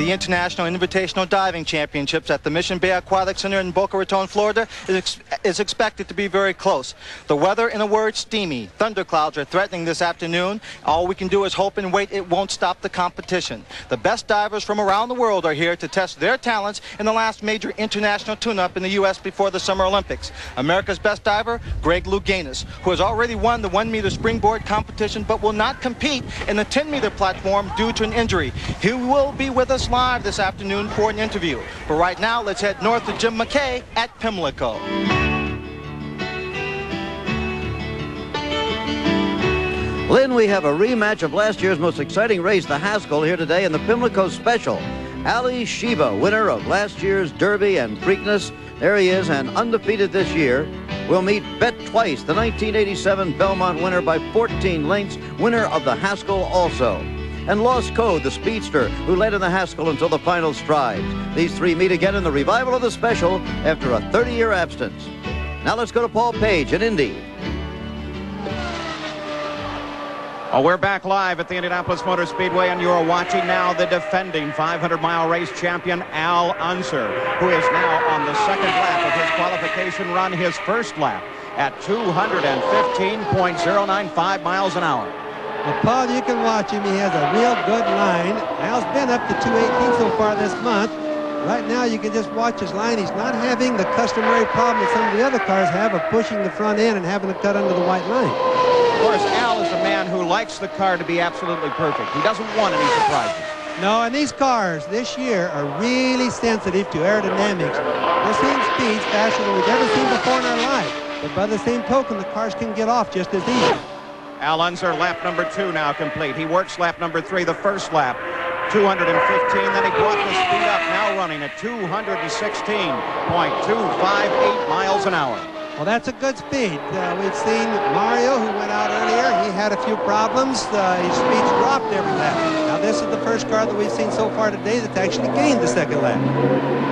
the International Invitational Diving Championships at the Mission Bay Aquatic Center in Boca Raton, Florida is expected to be very close. The weather, in a word, steamy. Thunderclouds are threatening this afternoon. All we can do is hope and wait it won't stop the competition. The best divers from around the world are here to test their talents in the last major international tune-up in the U.S. before the Summer Olympics. America's best diver, Greg Louganis, who has already won the 1-meter springboard competition but will not compete in the 10-meter platform due to an injury. He will be with us live this afternoon for an interview. But right now, let's head north to Jim McKay at Pimlico. Lynn, we have a rematch of last year's most exciting race, the Haskell, here today in the Pimlico Special. Ali Sheba, winner of last year's Derby and Preakness, there he is, and undefeated this year, will meet Bet Twice, the 1987 Belmont winner by 14 lengths, winner of the Haskell also. And Lost Code, the speedster, who led in the Haskell until the final strides. These three meet again in the revival of the Special after a 30-year absence. Now let's go to Paul Page in Indy. Well, we're back live at the Indianapolis Motor Speedway, and you're watching now the defending 500-mile race champion, Al Unser, who is now on the second lap of his qualification run, his first lap at 215.095 miles an hour. Well, Paul, you can watch him. He has a real good line. Al's been up to 218 so far this month. Right now, you can just watch his line. He's not having the customary problem that some of the other cars have of pushing the front end and having to cut under the white line. Of course, Al is a man who likes the car to be absolutely perfect. He doesn't want any surprises. No, and these cars this year are really sensitive to aerodynamics. We're seeing speeds faster than we've ever seen before in our life. But by the same token, the cars can get off just as easy. Al Unser, lap number 2 now complete. He works lap number 3, the first lap, 215. Then he brought the speed up, now running at 216.258 miles an hour. Well, that's a good speed. We've seen Mario, who went out earlier. He had a few problems. His speeds dropped every lap. Now, this is the first car that we've seen so far today that's actually gained the second lap.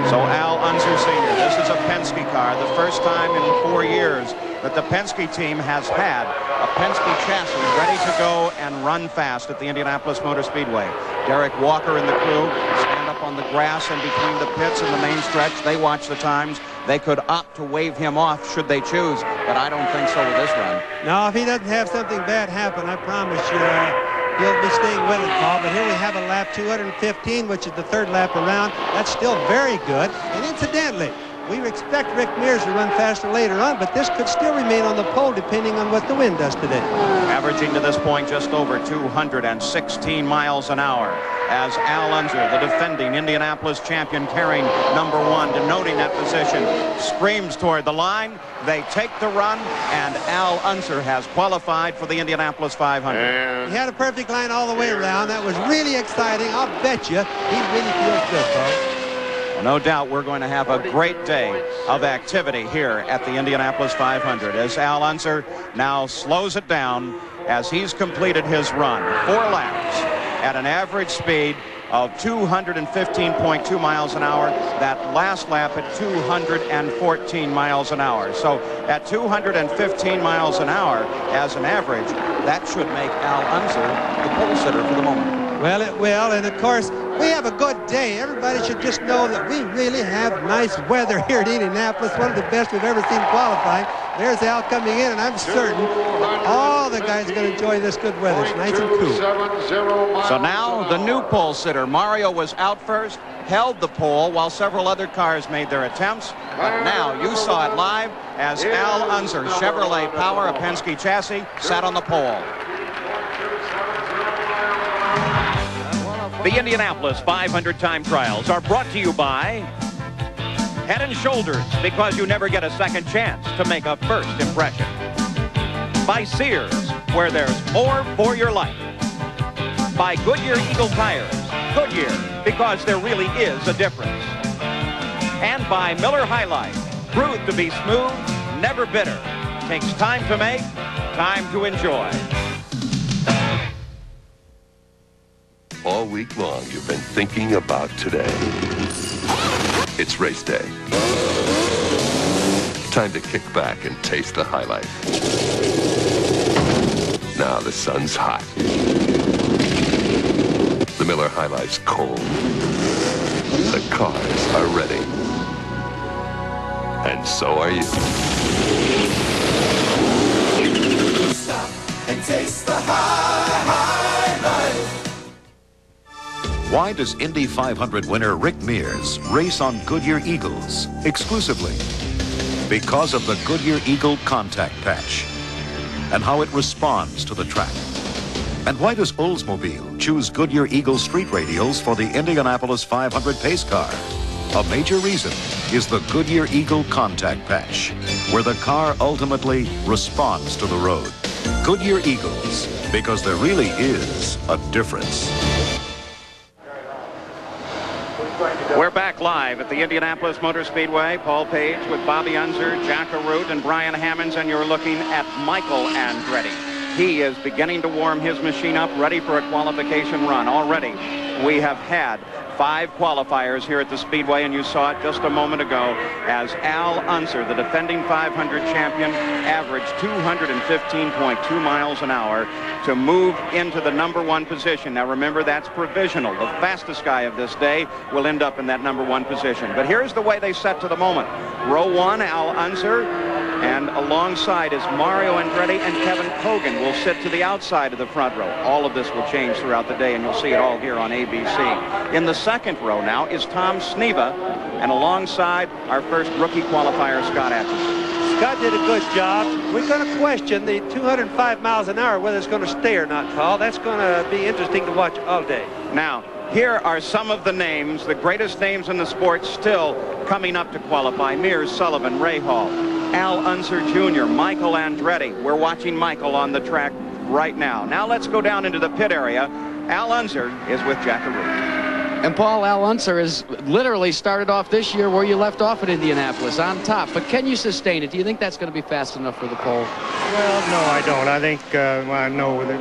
So Al Unser Sr., this is a Penske car, the first time in 4 years that the Penske team has had a Penske chassis ready to go and run fast at the Indianapolis Motor Speedway. Derek Walker and the crew stand up on the grass in between the pits and the main stretch. They watch the times. They could opt to wave him off should they choose, but I don't think so with this run. No, if he doesn't have something bad happen, I promise you, he'll be staying with it, Paul. But here we have a lap 215, which is the third lap around. That's still very good. And incidentally, we expect Rick Mears to run faster later on, but this could still remain on the pole depending on what the wind does today. Averaging to this point just over 216 miles an hour as Al Unser, the defending Indianapolis champion, carrying number 1, denoting that position, screams toward the line. They take the run, and Al Unser has qualified for the Indianapolis 500. He had a perfect line all the way around. That was really exciting. I'll bet you he really feels good, Paul. No doubt we're going to have a great day of activity here at the Indianapolis 500 as Al Unser now slows it down as he's completed his run. 4 laps at an average speed of 215.2 miles an hour. That last lap at 214 miles an hour. So at 215 miles an hour as an average, that should make Al Unser the pole sitter for the moment. Well, it will, and of course, we have a good day. Everybody should just know that we really have nice weather here at Indianapolis, one of the best we've ever seen qualifying. There's Al coming in, and I'm certain all the guys are going to enjoy this good weather. It's nice and cool. So now the new pole sitter, Mario, was out first, held the pole while several other cars made their attempts. But now you saw it live as Al Unser, Chevrolet Power, a Penske chassis, sat on the pole. The Indianapolis 500 time trials are brought to you by Head & Shoulders, because you never get a second chance to make a first impression. By Sears, where there's more for your life. By Goodyear Eagle Tires. Goodyear, because there really is a difference. And by Miller High Life, brewed to be smooth, never bitter. Takes time to make, time to enjoy. All week long, you've been thinking about today. It's race day. Time to kick back and taste the high life. Now the sun's hot. The Miller High Life's cold. cars are ready. And so are you. Stop and taste the high life. Why does Indy 500 winner Rick Mears race on Goodyear Eagles exclusively? Because of the Goodyear Eagle contact patch and how it responds to the track. And why does Oldsmobile choose Goodyear Eagle street radials for the Indianapolis 500 pace car? A major reason is the Goodyear Eagle contact patch, where the car ultimately responds to the road. Goodyear Eagles, because there really is a difference. We're back live at the Indianapolis Motor Speedway. Paul Page with Bobby Unser, Jack Arute, and Brian Hammonds, and you're looking at Michael Andretti. He is beginning to warm his machine up, ready for a qualification run. Already, we have had 5 qualifiers here at the Speedway, and you saw it just a moment ago as Al Unser, the defending 500 champion, averaged 215.2 miles an hour to move into the #1 position. Now remember, that's provisional. The fastest guy of this day will end up in that #1 position. But here's the way they set to the moment. Row 1, Al Unser, and alongside is Mario Andretti, and Kevin Kogan will sit to the outside of the front row. All of this will change throughout the day, and you'll see it all here on ABC. In the second row now is Tom Sneva, and alongside our first rookie qualifier, Scott Atchison. Scott did a good job. We're going to question the 205 miles an hour, whether it's going to stay or not, Paul. That's going to be interesting to watch all day. Now, here are some of the names, the greatest names in the sport still coming up to qualify. Mears, Sullivan, Ray Hall, Al Unser Jr., Michael Andretti. We're watching Michael on the track right now. Now let's go down into the pit area. Al Unser is with Jack Arute. And Paul, Al Unser has literally started off this year where you left off at Indianapolis, on top. But can you sustain it? Do you think that's going to be fast enough for the pole? Well, no, I don't. I think I know that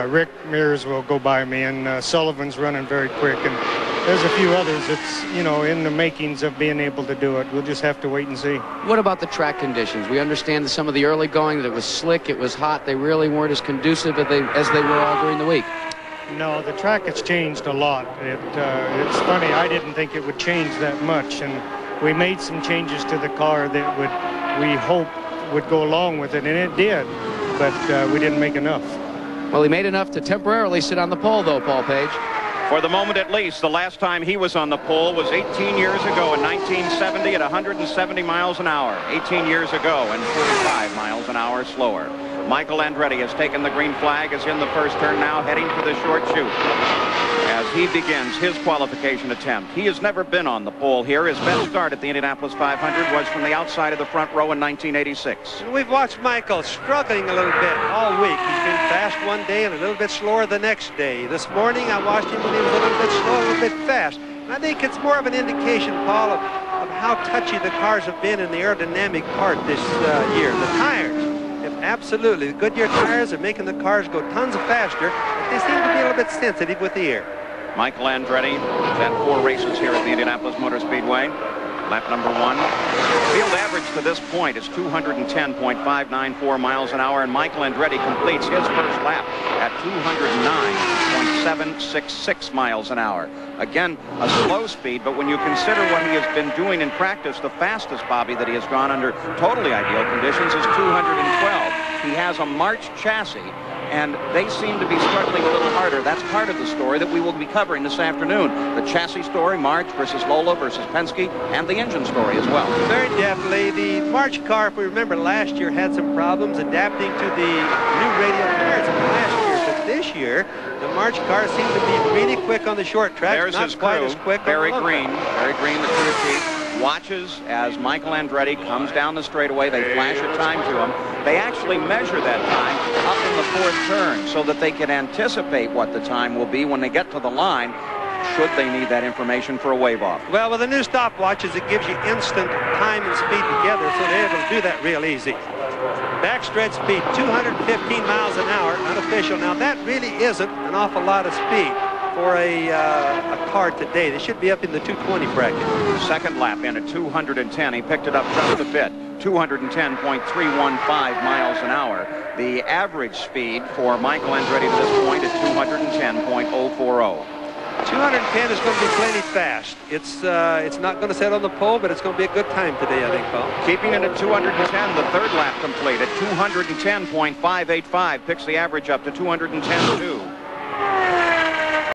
Rick Mears will go by me, and Sullivan's running very quick, and there's a few others that's, you know, in the makings of being able to do it. We'll just have to wait and see. What about the track conditions? We understand that some of the early going, that it was slick, it was hot. They really weren't as conducive as they were all during the week. No, the track has changed a lot. It's funny, I didn't think it would change that much, and we made some changes to the car that we hope would go along with it, and it did, but we didn't make enough. Well, he made enough to temporarily sit on the pole, though, Paul Page. For the moment at least. The last time he was on the pole was 18 years ago in 1970 at 170 miles an hour. 18 years ago and 45 miles an hour slower. Michael Andretti has taken the green flag, is in the first turn now, heading for the short chute as he begins his qualification attempt. He has never been on the pole here. His best start at the Indianapolis 500 was from the outside of the front row in 1986. And we've watched Michael struggling a little bit all week. He's been fast one day and a little bit slower the next day. This morning I watched him when he was a little bit slow, a little bit fast. And I think it's more of an indication, Paul, of how touchy the cars have been in the aerodynamic part this year. The tires. Absolutely. The Goodyear tires are making the cars go tons faster, but they seem to be a little bit sensitive with the air. Michael Andretti has had 4 races here at the Indianapolis Motor Speedway. Lap number 1. Field average to this point is 210.594 miles an hour, and Michael Andretti completes his first lap at 209.766 miles an hour. Again, a slow speed, but when you consider what he has been doing in practice, the fastest, Bobby, that he has gone under totally ideal conditions is 212. He has a March chassis, and they seem to be struggling a little harder. That's part of the story that we will be covering this afternoon. The chassis story, March versus Lola versus Penske, and the engine story as well. Very definitely. The March car, if we remember last year, had some problems adapting to the new radial tires of last year. But this year, the March cars seem to be really quick on the short tracks. There's not his quite crew, as quick Barry on the Green. Barry Green, the crew chief, watches as Michael Andretti comes down the straightaway. They flash a time to him. They actually measure that time up in the 4th turn so that they can anticipate what the time will be when they get to the line, should they need that information for a wave-off. Well, with the new stopwatches, it gives you instant time and speed together, so they're able to do that real easy. Backstretch speed, 215 miles an hour, unofficial. Now, that really isn't an awful lot of speed for a car today. They should be up in the 220 bracket. Second lap in at 210. He picked it up just a bit. 210.315 miles an hour. The average speed for Michael Andretti to this point is 210.040. 210 is going to be plenty fast. It's not going to set on the pole, but it's going to be a good time today, I think, Paul. Keeping it at 210, the third lap completed. 210.585 picks the average up to 210.2.